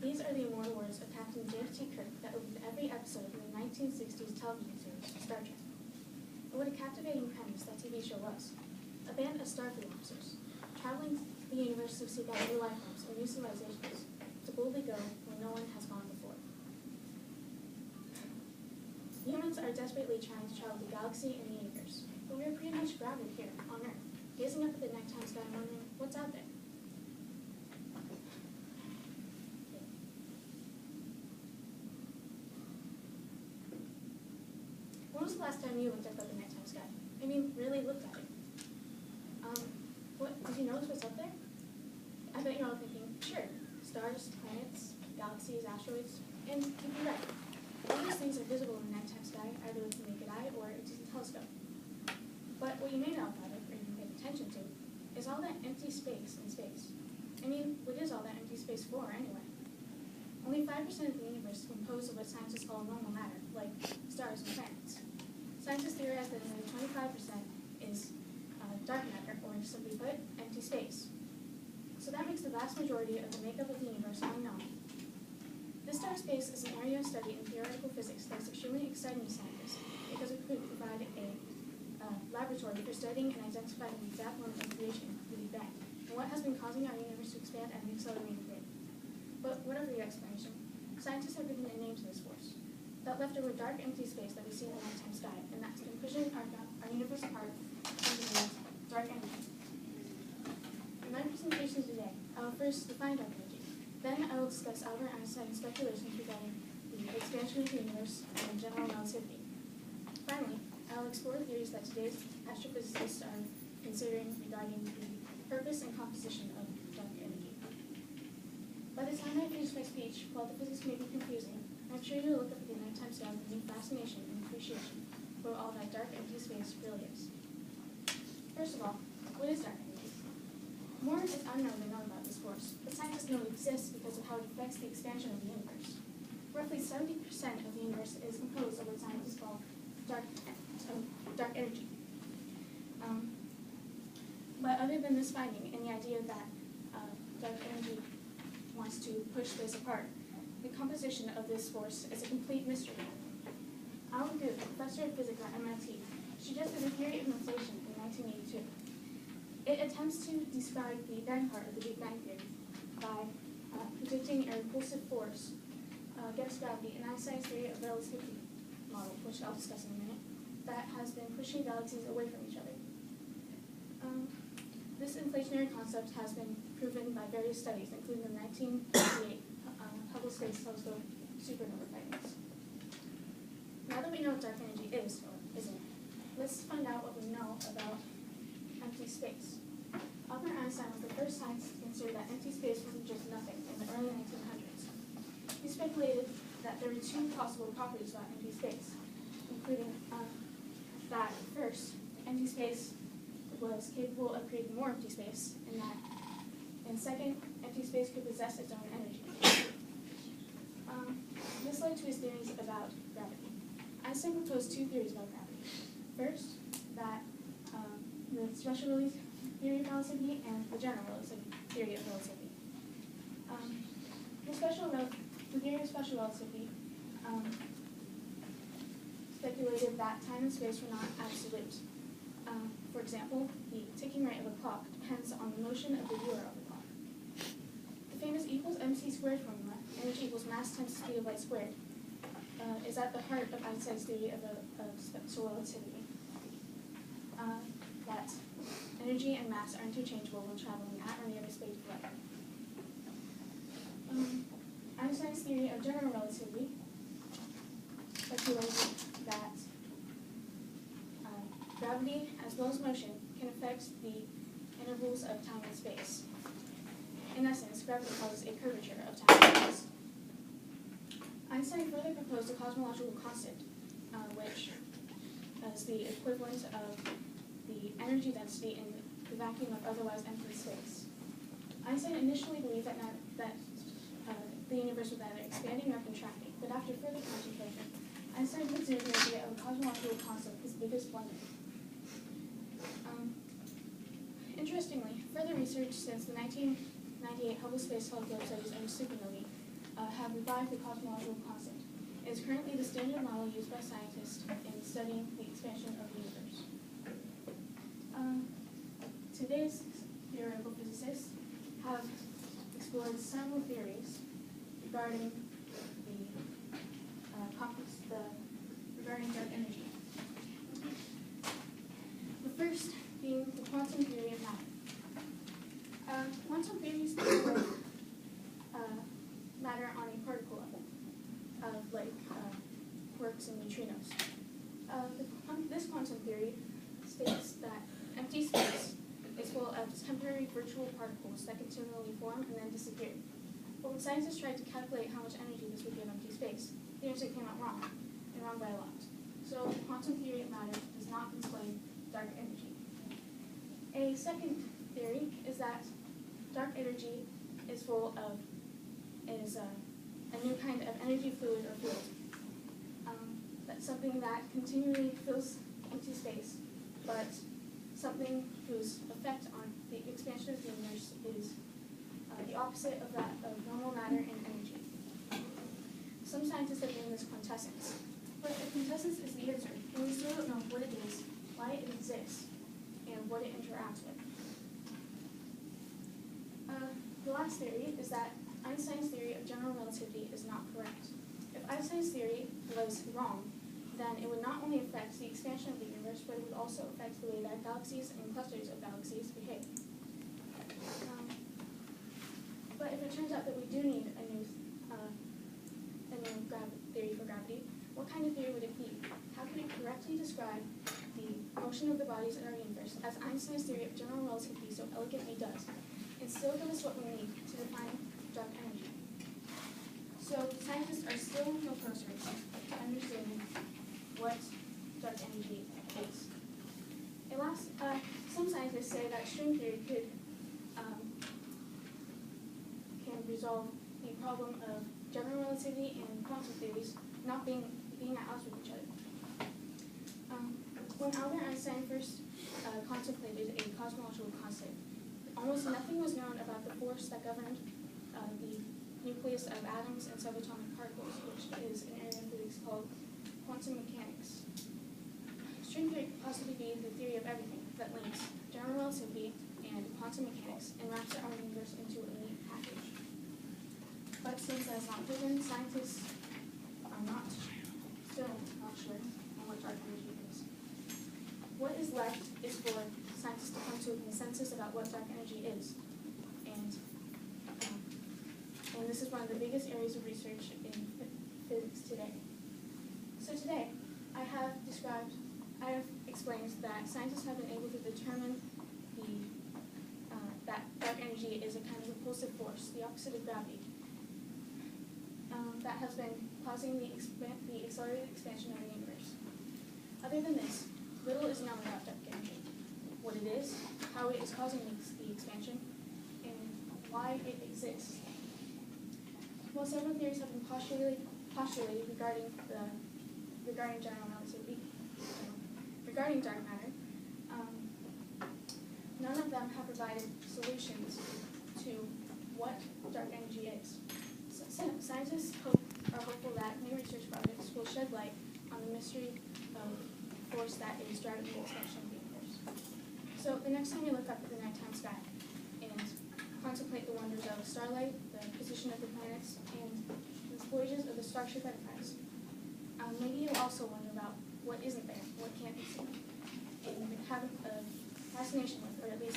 These are the immortal words of Captain James T. Kirk that opened every episode of the 1960s television series, Star Trek. And what a captivating premise that TV show was. A band of Starfleet officers, traveling the universe to seek out new life forms and new civilizations, to boldly go where no one has gone before. Humans are desperately trying to travel the galaxy and the universe, but we are pretty much grounded here, on Earth, gazing up at the nighttime sky and wondering, what's out there? When was the last time you looked up at the nighttime sky? I mean, really looked at it. Did you notice what's up there? I bet you're all thinking, sure, stars, planets, galaxies, asteroids, and you'd be right. All these things are visible in the nighttime sky, either with the naked eye or a distant telescope. But what you may not have thought of, or even paid attention to, is all that empty space in space. I mean, what is all that empty space for, anyway? Only 5% of the universe is composed of what scientists call normal matter, like stars and planets. Scientists theorize that another 25% is dark matter, or simply put, empty space. So that makes the vast majority of the makeup of the universe unknown. This dark space is an area of study in theoretical physics that is extremely exciting to scientists because it could provide a laboratory for studying and identifying the exact moment of creation, the Big Bang, and what has been causing our universe to expand at an accelerated rate. But whatever the explanation, scientists have given a name to this force, that leftover dark empty space that we see in the nighttime sky, and that's been pushing our universe apart into the dark energy. In my presentation today, I will first define dark energy. Then I will discuss Albert Einstein's speculations regarding the expansion of the universe and general relativity. Finally, I will explore theories that today's astrophysicists are considering regarding the purpose and composition of dark energy. By the time I finish my speech, while the physics may be confusing, I'm sure you'll look up at the nighttime sky with new fascination and appreciation for all that dark empty space really is. First of all, what is dark energy? More is unknown than known about this force, but scientists know it exists because of how it affects the expansion of the universe. Roughly 70% of the universe is composed of what scientists call dark energy. But other than this finding and the idea that dark energy wants to push space apart, the composition of this force is a complete mystery. Alan Guth, professor of physics at MIT, suggested a theory of inflation in 1982. It attempts to describe the then part of the Big Bang Theory by predicting a repulsive force against gravity in Einstein's theory of relativity model, which I'll discuss in a minute, that has been pushing galaxies away from each other. This inflationary concept has been proven by various studies, including the 1988 Hubble Space Telescope supernova findings. Now that we know what dark energy is, or isn't, let's find out what we know about empty space. Albert Einstein was the first scientist to consider that empty space wasn't just nothing in the early 1900s. He speculated that there were two possible properties about empty space, including that first, empty space was capable of creating more empty space, and second, empty space could possess its own energy. This led to his theories about gravity. Einstein proposed two theories about gravity. First, that the special relativity theory of relativity and the general relativity theory of relativity. The theory of special relativity speculated that time and space were not absolute. For example, the ticking rate of a clock depends on the motion of the viewer of the clock. The famous equals mc squared formula, energy equals mass times speed of light squared, is at the heart of Einstein's theory of special relativity. That energy and mass are interchangeable when traveling at or near the speed of light. Einstein's theory of general relativity speculated that gravity, as well as motion, can affect the intervals of time and space. In essence, gravity causes a curvature of time and space. Einstein further proposed a cosmological constant, which is the equivalent of the energy density in the vacuum of otherwise empty space. Einstein initially believed that the universe was either expanding or contracting, but after further contemplation, Einstein considered the idea of a cosmological constant his biggest blunder. Interestingly, further research since the 1998 Hubble Space Telescope studies of supernovae have revived the cosmological constant. It is currently the standard model used by scientists in studying the expansion of the universe. Today's theoretical physicists have explored several theories regarding regarding dark energy. The first being the quantum theory of matter. Quantum theory speaks of matter on a particle level, like quarks and neutrinos. This quantum theory states that empty space is full of temporary virtual particles that continually form and then disappear. But when scientists tried to calculate how much energy this would give empty space, the answer came out wrong, and wrong by a lot. So the quantum theory of matter does not explain dark energy. A second theory is that dark energy is a new kind of energy fluid or field. That's something that continually fills empty space, but something whose effect on the expansion of the universe is the opposite of that of normal matter and energy. Some scientists have named this quintessence. But if quintessence is the answer, then we still don't know what it is, why it exists, and what it interacts with. The last theory is that Einstein's theory of general relativity is not correct. If Einstein's theory was wrong, then it would not only affect the expansion of the universe, but it would also affect the way that galaxies and clusters of galaxies behave. But if it turns out that we do need a new theory for gravity, what kind of theory would it be? How could it correctly describe the motion of the bodies in our universe, as Einstein's theory of general relativity so elegantly does, and still give us what we need to define dark energy? So scientists are still no closer to understanding what dark energy is. Some scientists say that string theory can resolve the problem of general relativity and quantum theories not being at odds with each other. When Albert Einstein first contemplated a cosmological constant, almost nothing was known about the force that governed the nucleus of atoms and subatomic particles, which is an area of physics called quantum mechanics. String theory could possibly be the theory of everything that links general relativity and quantum mechanics and wraps our universe into a neat package. But since that is not proven, scientists are still not sure on what dark energy is. What is left is for scientists to come to a consensus about what dark energy is. And this is one of the biggest areas of research in physics today. So today, I have explained that scientists have been able to determine that dark energy is a kind of repulsive force, the opposite of gravity, that has been causing the accelerated expansion of the universe. Other than this, little is known about dark energy, what it is, how it is causing the expansion, and why it exists. While several theories have been postulated regarding general relativity, regarding dark matter, none of them have provided solutions to what dark energy is. So scientists are hopeful that new research projects will shed light on the mystery of the force that is driving the expansion of the universe. So the next time you look up at the nighttime sky and contemplate the wonders of starlight, the position of the planets, and the voyages of the Starship Enterprise, maybe you'll also wonder about what isn't there, what can't be seen, and have a fascination with, or at least